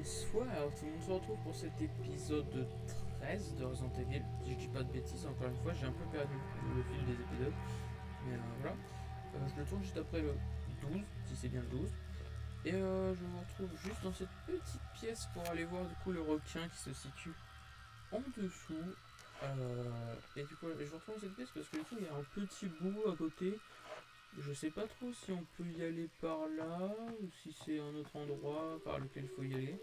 Bonsoir, tout le monde se retrouve pour cet épisode 13 de Resident Evil. Si je dis pas de bêtises, encore une fois, j'ai un peu perdu le fil des épisodes. Mais voilà. Je le tourne juste après le 12, si c'est bien le 12. Et je vous retrouve juste dans cette petite pièce pour aller voir du coup le requin qui se situe en dessous. Et du coup, je vous retrouve dans cette pièce parce que du coup, il y a un petit bout à côté. Je sais pas trop si on peut y aller par là ou si c'est un autre endroit par lequel il faut y aller.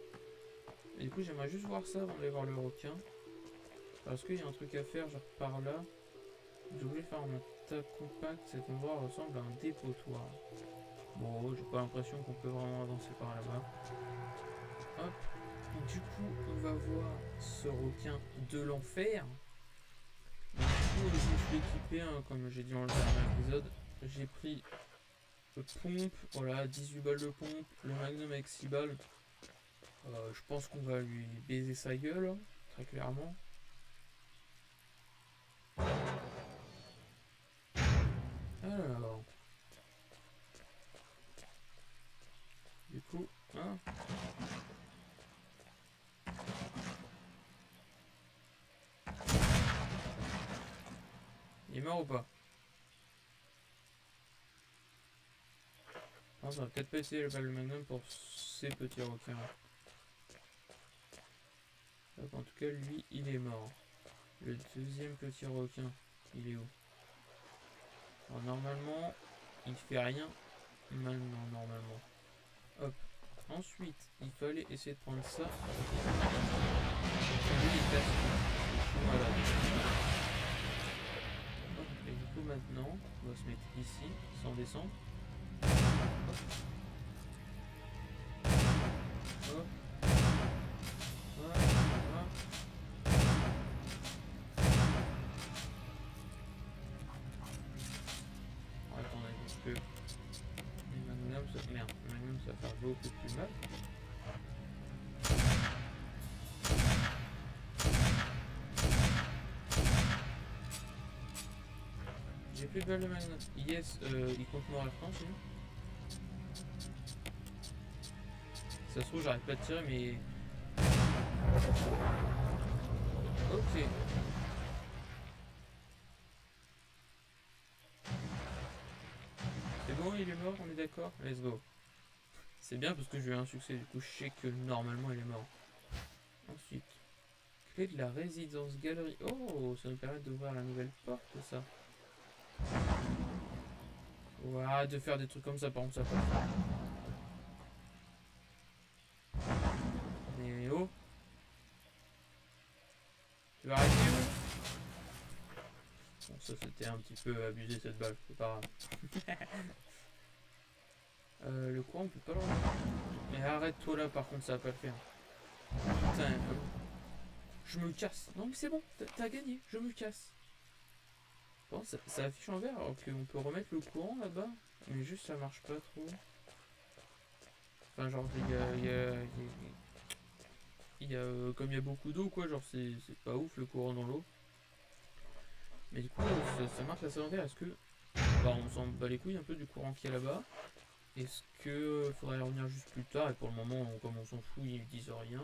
Et du coup, j'aimerais juste voir ça avant d'aller voir le requin. Parce qu'il y a un truc à faire, genre par là. J'ai oublié de faire un tas compact. Cet endroit ressemble à un dépotoir. Bon, j'ai pas l'impression qu'on peut vraiment avancer par là-bas. Hop. Du coup, on va voir ce requin de l'enfer. Du coup, je me suis équipé, hein, comme j'ai dit dans le dernier épisode. J'ai pris pompe, voilà, 18 balles de pompe, le magnum avec 6 balles. Je pense qu'on va lui baiser sa gueule, hein, très clairement. Alors, du coup, hein, il est mort ou pas? Non, ça va peut-être pas essayer le balle magnum pour ces petits requins. Donc, en tout cas, lui, il est mort. Le deuxième petit requin, il est où? Alors, normalement, il fait rien maintenant, normalement. Hop. Ensuite, il fallait essayer de prendre ça. Lui, il casse tout. Voilà. Hop. Et du coup, maintenant, on va se mettre ici, sans descendre. Hop. Hop. Hop. Hop. Attendez, parce que le magnum, ça... Merde, le magnum, ça va faire beaucoup plus mal. J'ai plus de balles de magnum. Yes, il compte mourir quand, sinon? Ça se trouve, j'arrête pas de tirer, mais... Ok. C'est bon, il est mort, on est d'accord? Let's go. C'est bien parce que j'ai eu un succès, du coup je sais que normalement il est mort. Ensuite, clé de la résidence galerie. Oh, ça nous permet d'ouvrir la nouvelle porte, ça. Ouah, de faire des trucs comme ça, par contre, ça passe. Mais oh, tu vas arrêter ou? Bon, ça c'était un petit peu abusé cette balle, c'est pas grave. Le courant, on peut pas le remettre. Mais arrête-toi là, par contre, ça va pas le faire. Putain, je me casse. Non, mais c'est bon, t'as gagné, je me casse. Bon, ça affiche en vert alors qu'on peut remettre le courant là-bas. Mais juste ça marche pas trop. Enfin, genre, comme il y a beaucoup d'eau, quoi, genre, c'est pas ouf le courant dans l'eau. Mais du coup, ça marche assez en vert. Est-ce que. Bah, on s'en bat les couilles un peu du courant qu'il y a là-bas. Est-ce que faudrait y revenir juste plus tard? Et pour le moment, comme on s'en fout, ils disent rien.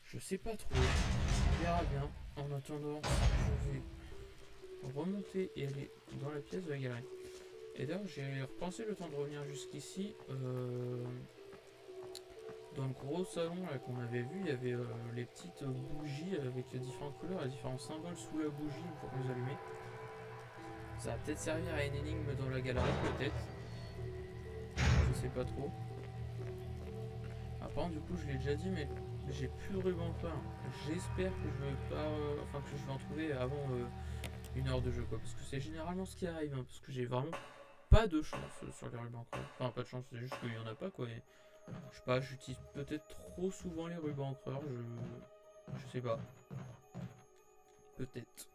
Je sais pas trop. On verra bien. En attendant, je vais remonter et aller dans la pièce de la galerie. Et d'ailleurs, j'ai repensé le temps de revenir jusqu'ici. Dans le gros salon qu'on avait vu, il y avait les petites bougies avec différentes couleurs et différents symboles sous la bougie pour les allumer. Ça va peut-être servir à une énigme dans la galerie, peut-être. Je sais pas trop. Apparemment, du coup, je l'ai déjà dit, mais j'ai plus de ruban plein. J'espère que je vais pas, enfin que je vais en trouver avant 1 heure de jeu, quoi. Parce que c'est généralement ce qui arrive, hein, parce que j'ai vraiment pas de chance sur les rubans creux. Enfin, pas de chance, c'est juste qu'il y en a pas, quoi. Et, je sais pas, j'utilise peut-être trop souvent les rubans creux. Je sais pas. Peut-être.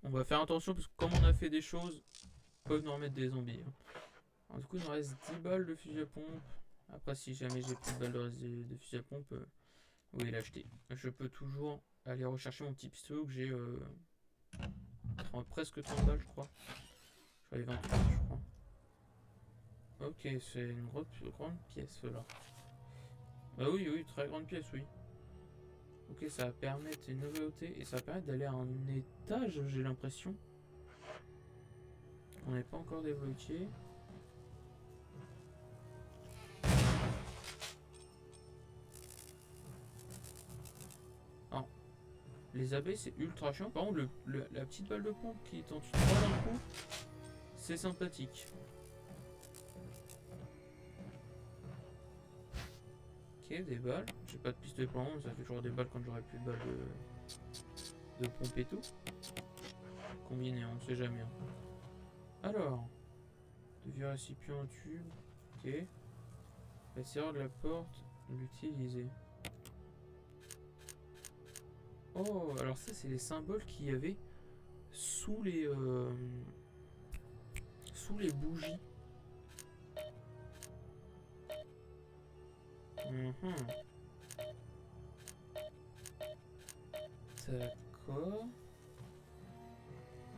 On va faire attention parce que comme on a fait des choses, ils peuvent nous remettre des zombies, hein. Alors, du coup, il nous reste 10 balles de fusil à pompe. Après, si jamais j'ai plus de balles de fusil à pompe, oui, l'acheter. Je peux toujours aller rechercher mon petit pistolet que j'ai presque 30 balles, je crois. J'avais 28, je crois. Ok, c'est une grande pièce là. Bah oui, oui, très grande pièce, oui. Ok, ça va permettre une nouveauté et ça va permettre d'aller à un étage, j'ai l'impression. On n'est pas encore débloqué. Ah, les abeilles c'est ultra chiant. Par contre, la petite balle de pompe qui t'en tue 3 d'un coup, c'est sympathique. Ok, des balles. J'ai pas de pistolet pour le moment, mais ça fait toujours des balles quand j'aurai plus de balles de pompe et tout. Combiné, on sait jamais. Hein. Alors, de vieux récipient au tube. Ok. La serrure de la porte, l'utiliser. Oh, alors ça, c'est les symboles qu'il y avait sous les bougies. D'accord.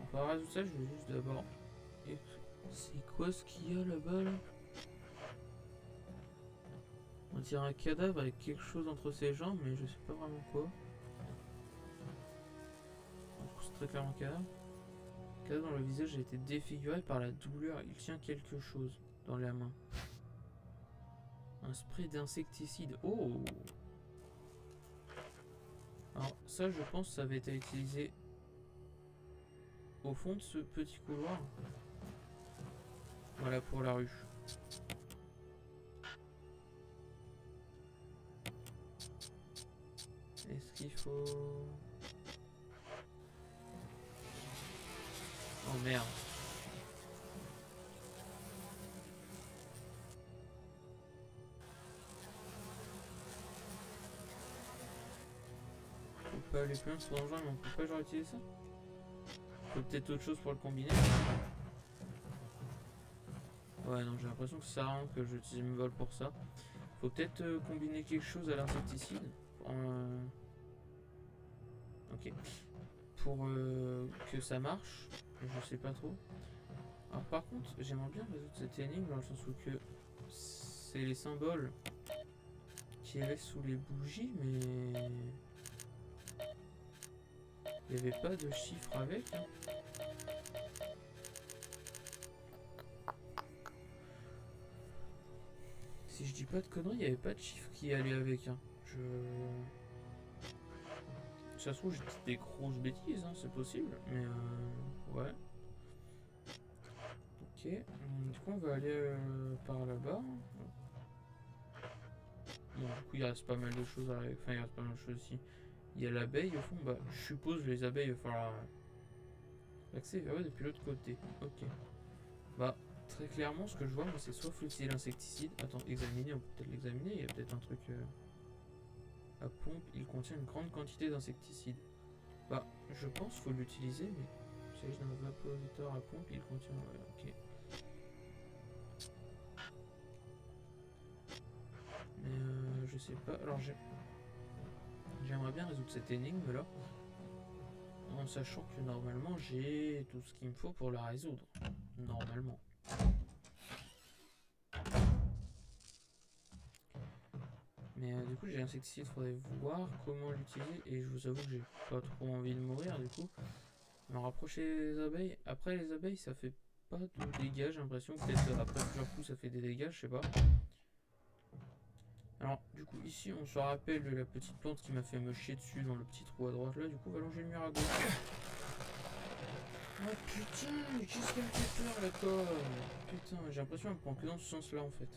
On va résoudre ça, je vais juste d'abord. C'est quoi ce qu'il y a là-bas là? On dirait un cadavre avec quelque chose entre ses jambes, mais je sais pas vraiment quoi. C'est très clairement un cadavre. Le cadavre dans le visage a été défiguré par la douleur. Il tient quelque chose dans la main. Un spray d'insecticide. Oh! Alors ça, je pense que ça avait été utilisé au fond de ce petit couloir. Voilà pour la ruche. Est-ce qu'il faut... Oh merde. Faut pas aller plus loin, c'est dangereux, mais on peut pas genre utiliser ça. Faut peut-être autre chose pour le combiner. Ouais, non, j'ai l'impression que ça sert à rien que j'utilise mes balles pour ça. Faut peut-être combiner quelque chose à l'insecticide. Ok. Pour que ça marche. Je sais pas trop. Alors par contre, j'aimerais bien résoudre cette énigme dans le sens où que c'est les symboles qu'il y avait sous les bougies, mais il n'y avait pas de chiffre avec. Hein. Si je dis pas de conneries, il n'y avait pas de chiffre qui allait avec. Hein. Ça se trouve, j'ai dit des grosses bêtises, hein, c'est possible, mais ouais. Ok, du coup, on va aller par là-bas. Bon, du coup, il reste pas mal de choses à... Enfin, il reste pas mal de choses ici. Il y a l'abeille au fond, bah, je suppose les abeilles, il va falloir l'accès vers eux depuis l'autre côté. Ok. Bah, très clairement, ce que je vois, moi, c'est soit faut utiliser l'insecticide. Attends, examiner, on peut peut-être l'examiner. Il y a peut-être un truc à pompe. Il contient une grande quantité d'insecticide. Bah, je pense qu'il faut l'utiliser, mais il s'agit d'un vaporiseur à pompe. Il contient. Ouais, ok. Mais je sais pas. Alors, j'aimerais bien résoudre cette énigme là. En sachant que normalement j'ai tout ce qu'il me faut pour la résoudre. Normalement. Mais du coup j'ai un insecticide, faudrait voir comment l'utiliser. Et je vous avoue que j'ai pas trop envie de mourir du coup. Me rapprocher les abeilles. Après les abeilles ça fait pas de dégâts, j'ai l'impression. Peut-être après plusieurs coups ça fait des dégâts, je sais pas. Alors du coup ici on se rappelle de la petite plante qui m'a fait me chier dessus dans le petit trou à droite là. Du coup on va longer le mur à gauche. Oh putain, mais qu'est-ce qu'elle me fait peur la conne? Putain, j'ai l'impression qu'elle me prend que dans ce sens-là en fait.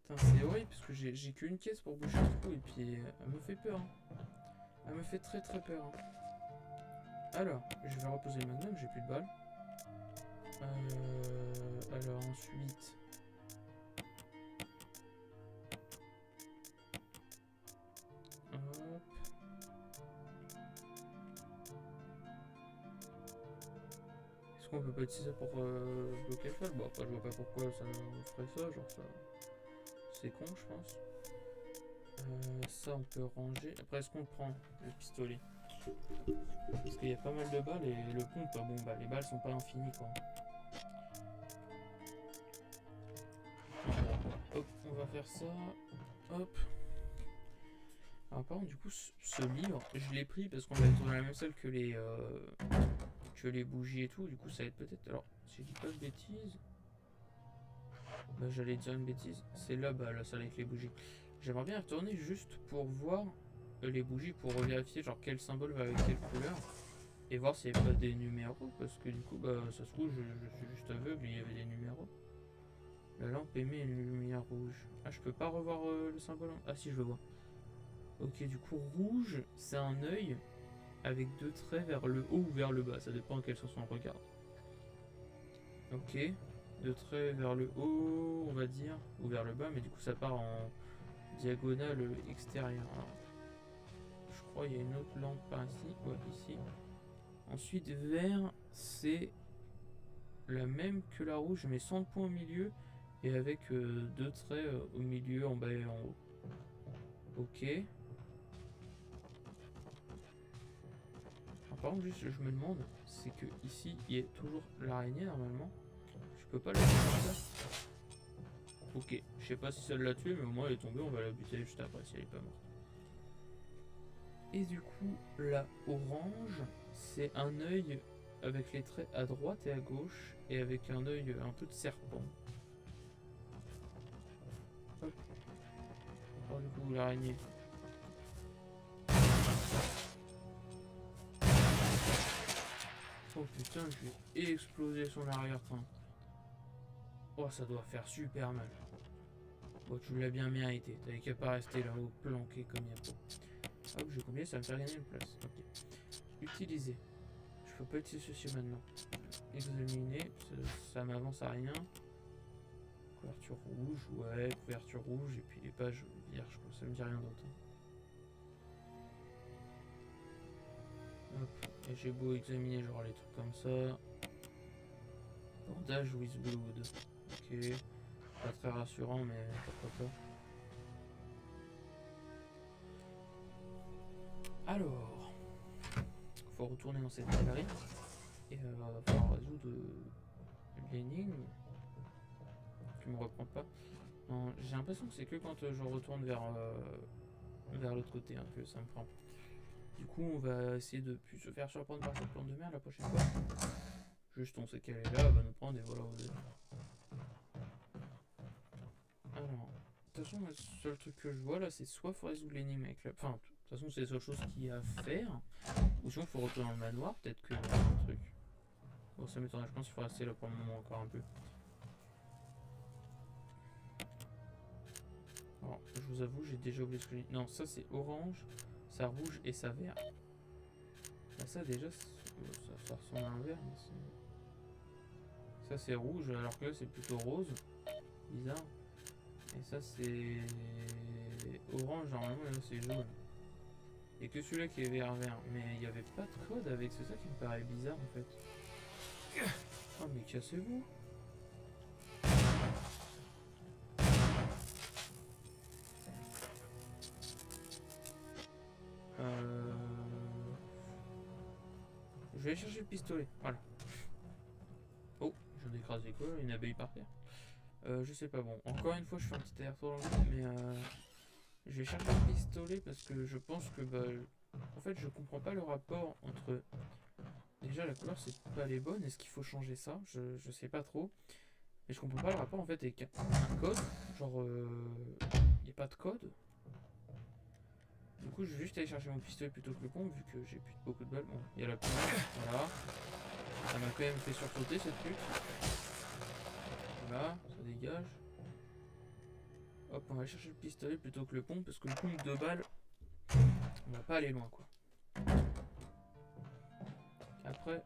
Putain, c'est horrible parce que j'ai qu'une caisse pour boucher le trou et puis elle me fait peur. Hein. Elle me fait très très peur. Hein. Alors, je vais reposer le magnum, j'ai plus de balles. Alors ensuite... Hop. Est-ce qu'on peut pas utiliser ça pour bloquer le feu? Bon, après je vois pas pourquoi ça me ferait ça, genre ça... C'est con je pense. Ça on peut ranger. Après est-ce qu'on prend le pistolet? Parce qu'il y a pas mal de balles et le pompe, bon bah les balles sont pas infinies quoi. Hop, on va faire ça. Hop. Alors par contre, du coup, ce livre, je l'ai pris parce qu'on va être dans la même salle que les bougies et tout. Du coup, ça va être peut-être... Alors, si je dis pas de bêtises... Bah, j'allais dire une bêtise. C'est là, bah, la salle avec les bougies. J'aimerais bien y retourner juste pour voir les bougies, pour vérifier genre quel symbole va avec quelle couleur. Et voir s'il n'y avait pas des numéros. Parce que du coup, bah, ça se trouve, je suis juste aveugle, il y avait des numéros. La lampe émet une lumière rouge. Ah, je peux pas revoir le symbole. Ah si, je le vois. Ok, du coup, rouge, c'est un œil avec deux traits vers le haut ou vers le bas. Ça dépend à quel sens on regarde. Ok, deux traits vers le haut, on va dire, ou vers le bas, mais du coup, ça part en diagonale extérieure. Alors, je crois qu'il y a une autre lampe par ici. Ouais, ici. Ensuite, vert, c'est la même que la rouge, mais sans point au milieu et avec deux traits au milieu, en bas et en haut. Ok. Alors, par contre, juste, je me demande, c'est que ici, il y a toujours l'araignée normalement. Je peux pas la tuer comme ça. Ok, je sais pas si ça l'a tué, mais au moins elle est tombée, on va la buter juste après si elle est pas morte. Et du coup, la orange, c'est un œil avec les traits à droite et à gauche, et avec un œil un peu de serpent. Hop. Oh, du coup, l'araignée. Oh putain, je vais exploser son arrière-train. Oh, ça doit faire super mal. Bon, tu l'as bien mérité. T'avais qu'à pas rester là-haut, planqué comme il y a pas. Hop, j'ai combien, ça va me faire gagner une place. Ok. Utiliser. Je peux pas utiliser ceci maintenant. Examiner, ça m'avance à rien. Couverture rouge, ouais, couverture rouge, et puis les pages vierges, quoi. Ça me dit rien d'autre. Hop, et j'ai beau examiner genre les trucs comme ça. Bandage with blood. Ok. Pas très rassurant, mais pourquoi pas. Alors, faut retourner dans cette galerie et va falloir résoudre l'énigme. Tu me reprends pas. Non, j'ai l'impression que c'est que quand je retourne vers l'autre côté hein, que ça me prend. Du coup, on va essayer de plus se faire surprendre par cette plante de mer la prochaine fois. Juste, on sait qu'elle est là, elle va nous prendre et voilà. Alors, de toute façon, le seul truc que je vois là, c'est soit faut résoudre l'énigme avec la. Enfin, de toute façon, c'est la seule chose qu'il y a à faire. Ou sinon, faut retourner dans le manoir, peut-être que un truc. Bon, ça m'étonnerait, je pense qu'il faut rester là pour le moment encore un peu. Alors, je vous avoue, j'ai déjà oublié ce que j'ai dit. Non, ça c'est orange, ça rouge et ça vert. Bah, ça déjà, ça ressemble à un vert, mais ça c'est rouge, alors que là c'est plutôt rose. Bizarre. Et ça c'est orange, normalement, et là c'est jaune. Et que celui-là qui est vert. Mais il n'y avait pas de code avec, c'est ça qui me paraît bizarre en fait. Oh mais cassez-vous. Je vais aller chercher le pistolet, voilà. Oh, j'en ai écrasé quoi, une abeille par terre. Je sais pas, bon, encore une fois je fais un petit aller-retour dans le mais je vais chercher le pistolet parce que je pense que bah, en fait je comprends pas le rapport entre déjà la couleur c'est pas les bonnes, est-ce qu'il faut changer ça, je sais pas trop, mais je comprends pas le rapport en fait avec un code, genre y a pas de code. Du coup je vais juste aller chercher mon pistolet plutôt que le pompe vu que j'ai plus beaucoup de balles. Bon, il y a la pompe, voilà, ça m'a quand même fait sursauter cette pute. Voilà, ça dégage. Hop, on va chercher le pistolet plutôt que le pompe parce que le pompe de balles, on va pas aller loin quoi. Après,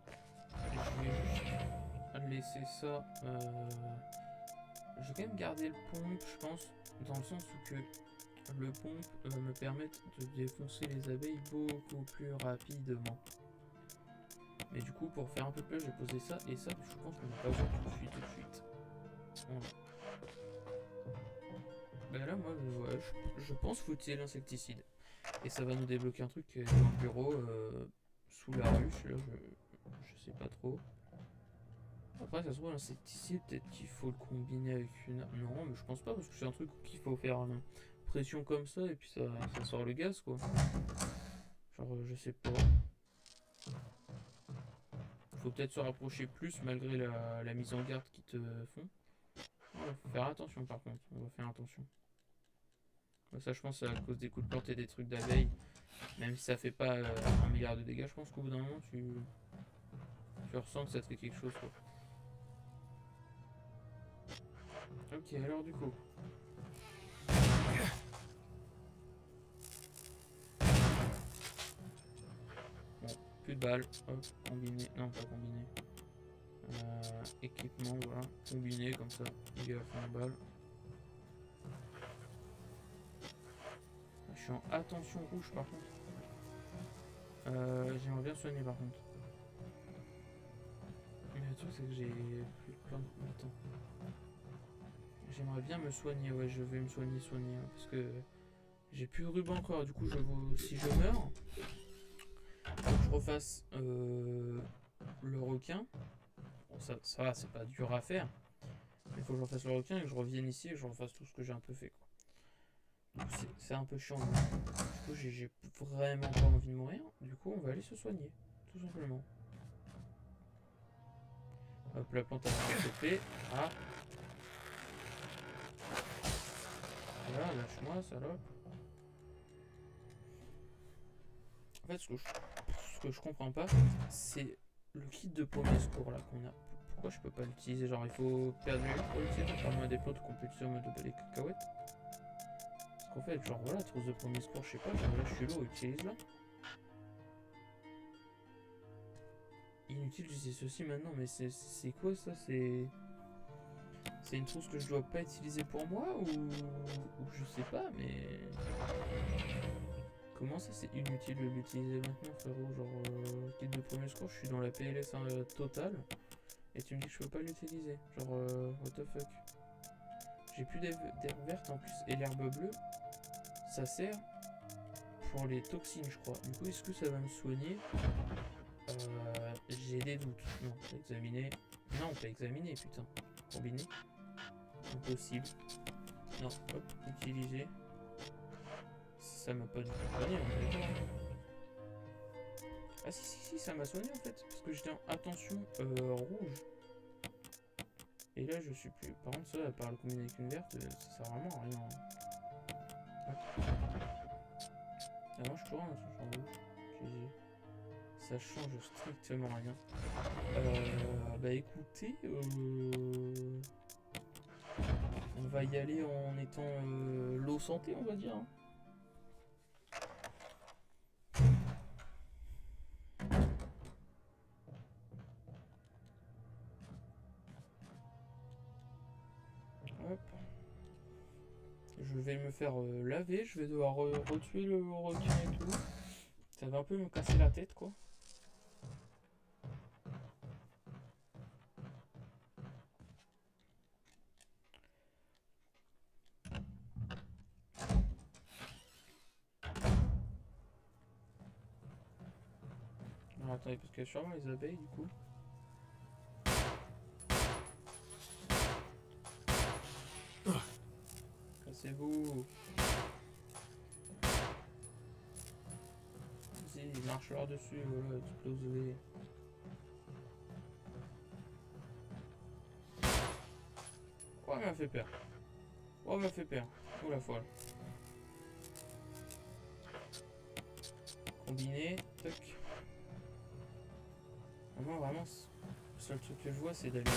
je vais juste laisser ça. Je vais quand même garder le pompe, je pense, dans le sens où que le pompe me permet de défoncer les abeilles beaucoup plus rapidement. Mais du coup, pour faire un peu plus, j'ai posé ça et ça, je pense qu'on va pas voir tout de suite. Voilà. Ben là, moi, ouais, je pense qu'il faut utiliser l'insecticide. Et ça va nous débloquer un truc dans le bureau, sous la ruche, là, je sais pas trop. Après, ça se trouve, l'insecticide, peut-être qu'il faut le combiner avec une. Non, mais je pense pas, parce que c'est un truc qu'il faut faire pression comme ça, et puis ça sort le gaz, quoi. Genre, je sais pas. Faut peut-être se rapprocher plus malgré la mise en garde qu'ils te font. Ouais, faut faire attention par contre, on va faire attention. Ça, je pense, c'est à cause des coups de plante et des trucs d'abeilles. Même si ça fait pas 1 milliard de dégâts, je pense qu'au bout d'un moment, tu ressens que ça te fait quelque chose, quoi. Ok, alors du coup. Bon, plus de balles. Hop, combiné. Non, pas combiné. Équipement, voilà. Combiné comme ça. Il y a 20 balles. Je suis en attention rouge par contre. J'aimerais bien soigner par contre. Mais le truc c'est que j'ai plus plein de... Attends. J'aimerais bien me soigner, ouais, je vais me soigner, hein, parce que j'ai plus de ruban encore, du coup si je meurs, faut que je refasse le requin. Bon, ça va, c'est pas dur à faire, mais il faut que je refasse le requin et que je revienne ici et que je refasse tout ce que j'ai un peu fait, quoi. C'est un peu chiant. Du coup, j'ai vraiment pas envie de mourir, du coup on va aller se soigner, tout simplement. Hop, la plante a chopé. Ah. Voilà, lâche-moi, salope. En fait, ce que je comprends pas, c'est le kit de premier secours là qu'on a. Pourquoi je peux pas l'utiliser? Genre, il faut perdre une pour l'utiliser, contrairement à des plantes qu'on peut utiliser en mode balai cacahuète. Parce qu'en fait, genre voilà, trousse de premier secours, je sais pas, genre là je suis lourd, utilise-la. Inutile d'utiliser ceci maintenant, mais c'est quoi ça? C'est une trousse que je dois pas utiliser pour moi ou je sais pas, mais comment ça c'est inutile de l'utiliser maintenant, frérot? Genre kit de premier secours, je suis dans la PLS totale et tu me dis que je peux pas l'utiliser. Genre what the fuck? J'ai plus d'herbe verte en plus et l'herbe bleue, ça sert pour les toxines, je crois. Du coup, est-ce que ça va me soigner? J'ai des doutes. Non, examiner. Non, pas examiner, putain. Combiner. Impossible. Non, hop, utiliser. Ça m'a pas du tout soigné, on est d'accord. Ah si, ça m'a soigné en fait. Parce que j'étais en attention rouge. Et là, je suis plus. Par contre, ça, à part le combiner avec une verte, ça sert vraiment à rien. Hop. Ah, moi, je suis toujours en attention rouge. Ça change strictement rien. Bah écoutez, on va y aller en étant low santé, on va dire. Hop. Je vais me faire laver, je vais devoir retuer le requin et tout. Ça va un peu me casser la tête, quoi. Alors, attendez, parce qu'il y a sûrement les abeilles, du coup. Cassez-vous. Vas-y, marche leur dessus, voilà, explose-les. Oh, elle m'a fait peur. Oh, elle m'a fait peur. Oh la folle. Combiné, toc. Moi, vraiment, le seul truc que je vois, c'est d'aller là.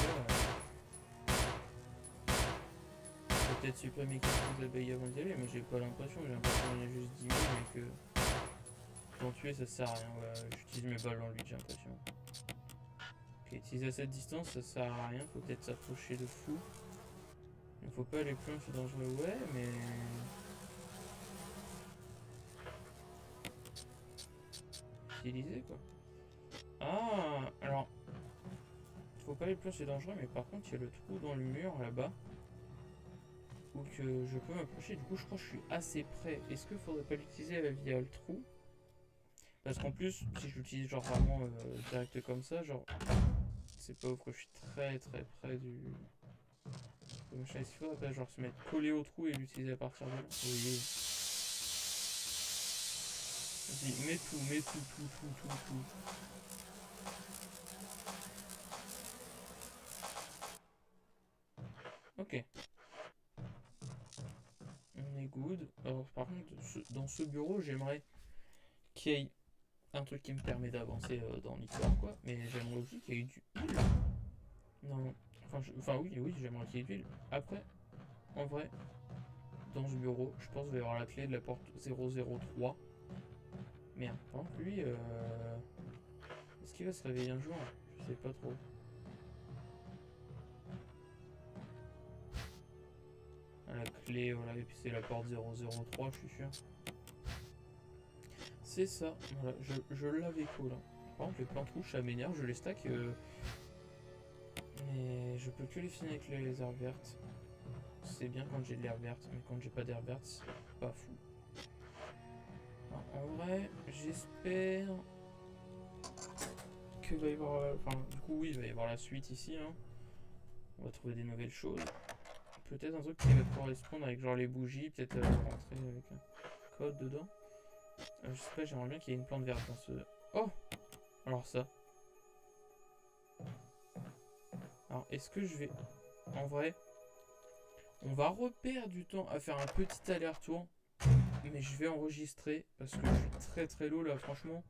Peut-être supprimer quelques abeilles avant d'y aller, mais j'ai pas l'impression. J'ai l'impression qu'il y en a juste 10 000 et que d'en tuer, ça sert à rien. Ouais, j'utilise mes balles en lui, j'ai l'impression. Ok, utiliser à cette distance, ça sert à rien. Faut peut-être s'approcher de fou. Il faut pas aller plus loin, c'est dangereux. Ouais, mais... utiliser, quoi. Ah, alors... Faut pas aller plus loin, c'est dangereux, mais par contre, il y a le trou dans le mur, là-bas. Ou que je peux m'approcher. Du coup, je crois que je suis assez près. Est-ce qu'il faudrait pas l'utiliser via le trou? Parce qu'en plus, si je l'utilise genre vraiment direct comme ça, genre c'est pas ouf que je suis très très près du machin. Est-ce qu'il faudrait pas genre se mettre collé au trou et l'utiliser à partir de là? Oui. Vas-y, mets tout. Ok. On est good. Alors par contre, dans ce bureau, j'aimerais qu'il y ait un truc qui me permet d'avancer dans l'histoire, quoi. Mais j'aimerais aussi qu'il y ait du heal. Non. Enfin oui, j'aimerais qu'il y ait du heal. Après, en vrai, dans ce bureau, je pense qu'il va y avoir la clé de la porte 003. Merde, par contre, lui, est-ce qu'il va se réveiller un jour? Je sais pas trop. Ah, la clé, voilà, et puis c'est la porte 003, je suis sûr. C'est ça, voilà, je l'avais cool. Par contre, les plantes rouges, ça m'énerve, je les stack. Mais je peux que les finir avec les herbes vertes. C'est bien quand j'ai de l'herbe verte, mais quand j'ai pas d'herbe verte, c'est pas fou. Alors, en vrai, j'espère que va y avoir. Enfin, du coup, oui, il va y avoir la suite ici. Hein. On va trouver des nouvelles choses. Peut-être un truc qui va correspondre avec genre les bougies, peut-être rentrer avec un code dedans. Je sais pas, j'aimerais bien qu'il y ait une plante verte dans ce. Oh! Alors ça. Alors, est-ce que je vais. En vrai, on va reperdre du temps à faire un petit aller-retour. Mais je vais enregistrer parce que je suis très très low là, franchement.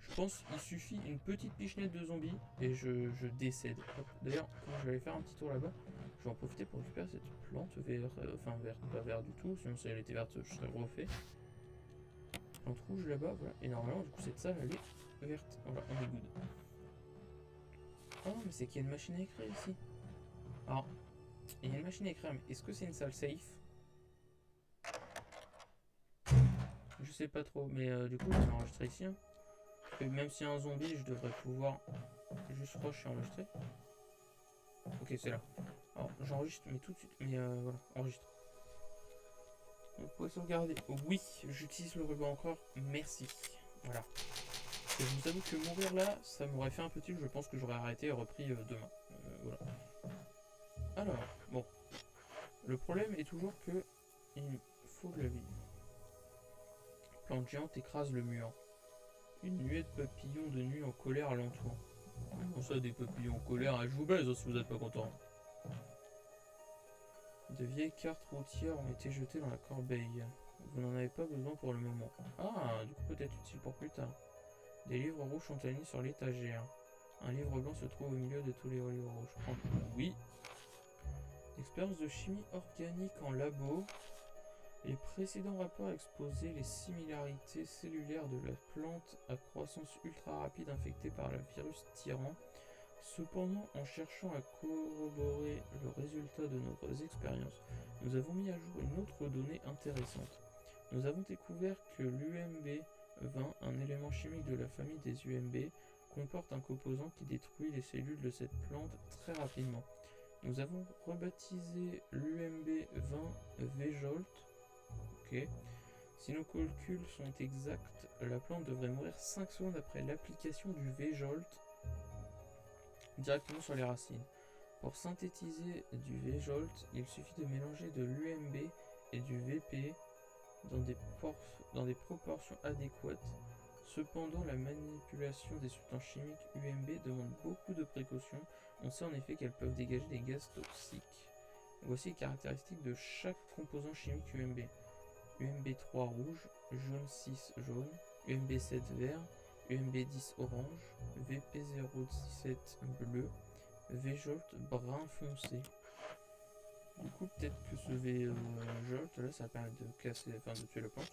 Je pense qu'il suffit une petite pichenette de zombies et je décède. D'ailleurs, quand je vais aller faire un petit tour là-bas, je vais en profiter pour récupérer cette plante verte, enfin verte, pas verte du tout, sinon si elle était verte, je serais refait. Plante rouge là-bas, voilà. Et normalement, du coup, cette salle, elle est verte. Voilà, on est good. Oh, mais c'est qu'il y a une machine à écrire ici. Alors, il y a une machine à écrire, mais est-ce que c'est une salle safe? Je sais pas trop, mais du coup, je vais enregistrer ici. Hein. Et même s'il y a un zombie, je devrais pouvoir juste rush et enregistrer. Ok, c'est là. Alors, j'enregistre, mais tout de suite. Mais voilà, enregistre. Vous pouvez sauvegarder. Oui, j'utilise le ruban encore. Merci. Voilà. Et je vous avoue que mourir là, ça m'aurait fait un petit. Je pense que j'aurais arrêté et repris demain. Voilà. Alors, bon. Le problème est toujours que il faut de la vie. Plante géante écrase le mur. Une nuée de papillons de nuit en colère alentour. Comment ça, des papillons en colère? Je vous baise si vous n'êtes pas content. De vieilles cartes routières ont été jetées dans la corbeille. Vous n'en avez pas besoin pour le moment. Ah, du coup peut-être utile pour plus tard. Des livres rouges sont alignés sur l'étagère. Un livre blanc se trouve au milieu de tous les livres rouges. Prends. Oui. Expérience de chimie organique en labo. Les précédents rapports exposaient les similarités cellulaires de la plante à croissance ultra rapide infectée par le virus tyran. Cependant, en cherchant à corroborer le résultat de nos expériences, nous avons mis à jour une autre donnée intéressante. Nous avons découvert que l'UMB20, un élément chimique de la famille des UMB, comporte un composant qui détruit les cellules de cette plante très rapidement. Nous avons rebaptisé l'UMB20 Vjolt. Ok. Si nos calculs sont exacts, la plante devrait mourir 5 secondes après l'application du Vjolt directement sur les racines. Pour synthétiser du Vjolt, il suffit de mélanger de l'UMB et du VP dans des proportions adéquates. Cependant, la manipulation des substances chimiques UMB demande beaucoup de précautions. On sait en effet qu'elles peuvent dégager des gaz toxiques. Voici les caractéristiques de chaque composant chimique UMB. UMB3 rouge, jaune 6 jaune, UMB7 vert, UMB10 orange, VP017 bleu, Vjolt brun foncé. Du coup, peut-être que ce Vjolt là, ça permet de casser, enfin de tuer la plante,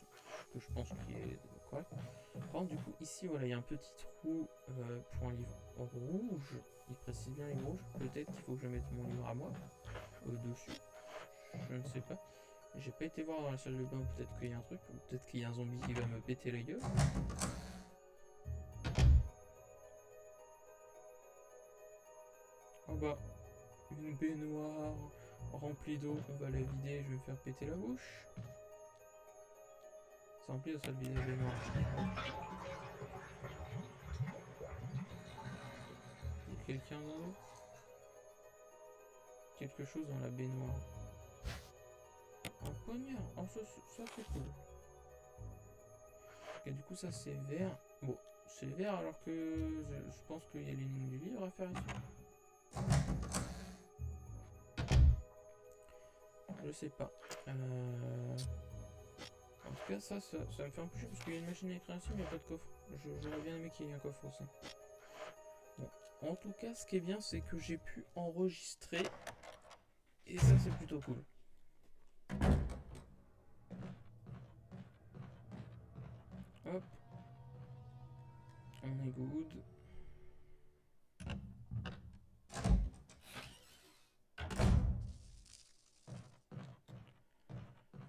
que je pense qu'il est correct. Par contre, du coup, ici, voilà, il y a un petit trou pour un livre rouge. Il précise bien les rouges. Peut-être qu'il faut que je mette mon livre à moi dessus. Je ne sais pas. J'ai pas été voir dans la salle de bain, peut-être qu'il y a un truc, ou peut-être qu'il y a un zombie qui va me péter la gueule. Oh bah, une baignoire remplie d'eau, on va la vider, je vais me faire péter la bouche. C'est rempli de salle vide la baignoire. quelqu'un d'autre. Quelque chose dans la baignoire. Un poignard. Oh, ça c'est cool. Ok, du coup ça c'est vert. Bon, c'est vert alors que je pense qu'il y a l'énigme du livre à faire ici. Je sais pas. En tout cas ça me fait un peu chier parce qu'il y a une machine à écrire ici mais il n'y a pas de coffre. J'aurais bien aimé qu'il y ait un coffre aussi. Bon, en tout cas ce qui est bien c'est que j'ai pu enregistrer. Et ça c'est plutôt cool. Hop. On est good.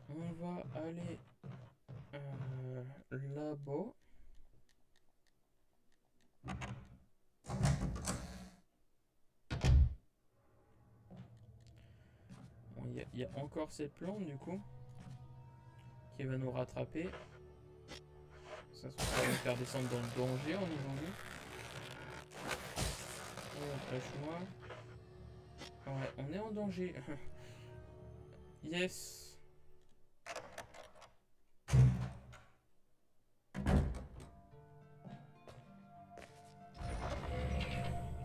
On va aller là-bas. Bon, il y a encore cette plante du coup qui va nous rattraper. Ça va nous faire descendre dans le danger en niveau 8. Oh, lâche-moi. Ouais, on est en danger. Yes.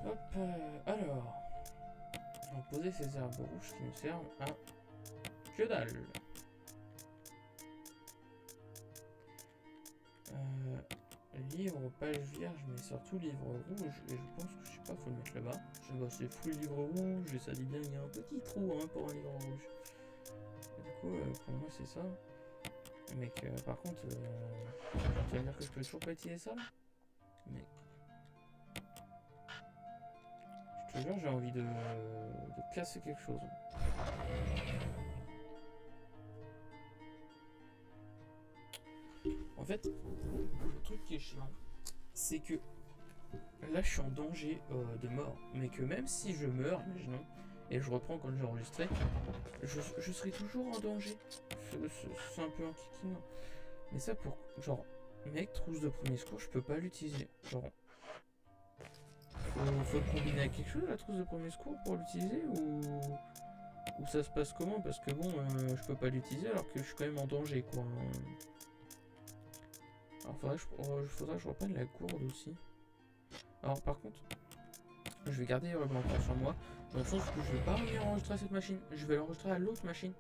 Hop, alors. On va poser ces arbres rouges qui nous servent à que dalle. Livre, page vierge, mais surtout livre rouge. Et je pense que, je sais pas, faut le mettre là-bas. Je vois, c'est full livre rouge, et ça dit bien, il y a un petit trou hein, pour un livre rouge. Et du coup, pour moi, c'est ça. Mec, par contre, tu vas me dire que je peux toujours pas utiliser ça là. Mais. Je te jure, j'ai envie de casser quelque chose. En fait, le truc qui est chiant, c'est que là je suis en danger de mort. Mais que même si je meurs, imaginons, et je reprends quand j'ai enregistré, je serai toujours en danger. C'est un peu enquiquinant. Mais ça pour, genre, mec, trousse de premier secours, je peux pas l'utiliser. Genre, faut le combiner avec quelque chose, la trousse de premier secours, pour l'utiliser ou ça se passe comment? Parce que bon, je peux pas l'utiliser alors que je suis quand même en danger, quoi. Alors faudrait que je reprenne la gourde aussi. Alors par contre, je vais garder le ruban sur moi, dans le sens que je vais pas revenir enregistrer à cette machine, je vais l'enregistrer à l'autre machine.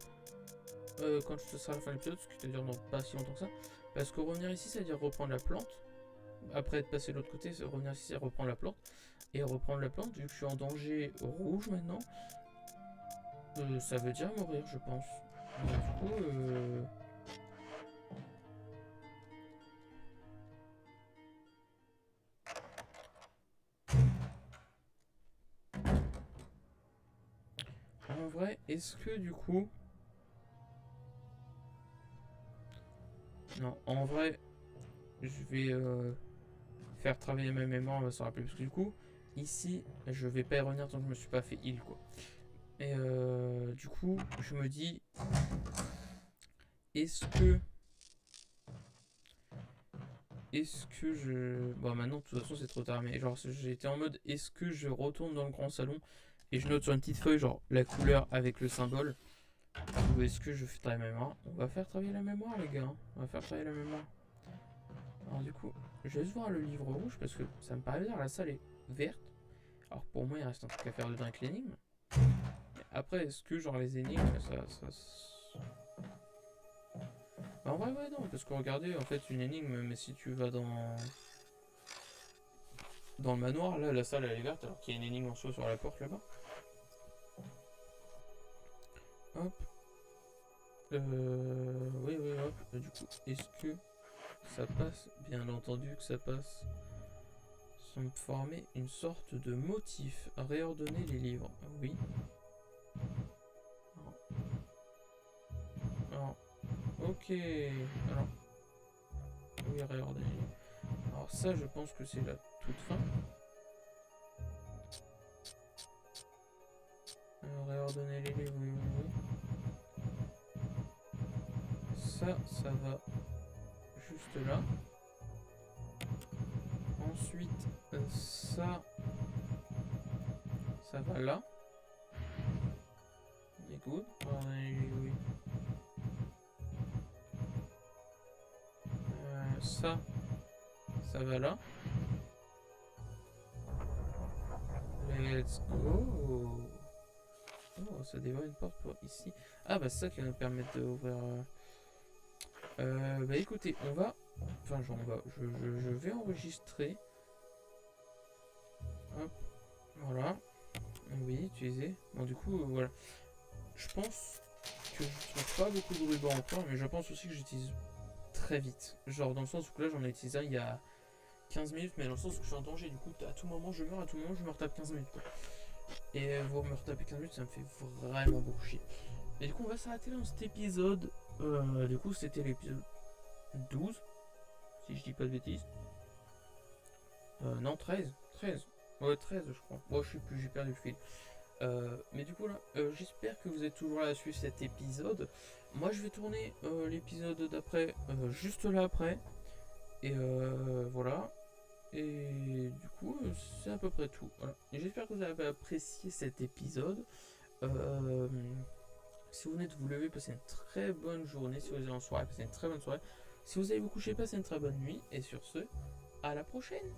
Quand ce sera la fin de l'épisode, ce qui veut dire dans pas si longtemps que ça. Parce que revenir ici, ça veut dire reprendre la plante. Après être passé de l'autre côté, revenir ici, c'est reprendre la plante. Et reprendre la plante, vu que je suis en danger rouge maintenant, ça veut dire mourir, je pense. Donc, du coup, en vrai, est-ce que du coup... Non, en vrai, je vais faire travailler ma mémoire, on va s'en rappeler. Parce que du coup, ici, je vais pas y revenir tant que je me suis pas fait heal, quoi. Et du coup, je me dis... Est-ce que je... Bon, maintenant, de toute façon, c'est trop tard. Mais genre, j'étais en mode, est-ce que je retourne dans le grand salon et je note sur une petite feuille, genre, la couleur avec le symbole? Ou est-ce que je fais travailler la mémoire? On va faire travailler la mémoire, les gars. Hein. On va faire travailler la mémoire. Alors, du coup, je vais juste voir le livre rouge parce que ça me paraît bizarre. La salle est verte. Alors, pour moi, il reste un truc à faire dedans avec l'énigme. Après, est-ce que, genre, les énigmes, ça... Bah, en vrai, ouais, non. Parce que regardez, en fait, une énigme, mais si tu vas dans le manoir, là, la salle, elle est verte alors qu'il y a une énigme en soi sur la porte là-bas. Hop. Oui, hop. Du coup, est-ce que ça passe? Bien entendu que ça passe. Ça me former une sorte de motif. Réordonner les livres. Oui. Alors, ok. Alors, oui, réordonner les livres. Alors ça, je pense que c'est la toute fin. Réordonner les livres, oui. Ça va juste là. Ensuite, ça Ça va là. On est good. Oui. Ça va là. Let's go. Oh, ça dévoile une porte pour ici. Ah bah c'est ça qui va nous permettre d'ouvrir. Bah écoutez, on va. Enfin, je vais enregistrer. Hop, voilà. Oui, utiliser. Bon, du coup, voilà. Je pense que je trouve pas beaucoup de rubans encore, mais je pense aussi que j'utilise très vite. Genre, dans le sens où là, j'en ai utilisé un il y a 15 minutes, mais dans le sens où je suis en danger. Du coup, à tout moment, je meurs, à tout moment, je me retape 15 minutes. Quoi. Et vous me retaper 15 minutes, ça me fait vraiment beaucoup chier. Et du coup, on va s'arrêter là dans cet épisode. Du coup, c'était l'épisode 12, si je dis pas de bêtises. Non, 13. 13. Ouais, 13, je crois. Moi, je sais plus, j'ai perdu le fil. Mais du coup, là, j'espère que vous êtes toujours là à suivre cet épisode. Moi, je vais tourner l'épisode d'après, juste là après. Et voilà. Et du coup, c'est à peu près tout. Voilà. Et j'espère que vous avez apprécié cet épisode. Si vous venez de vous lever, passez une très bonne journée. Si vous êtes en soirée, passez une très bonne soirée. Si vous allez vous coucher, passez une très bonne nuit. Et sur ce, à la prochaine!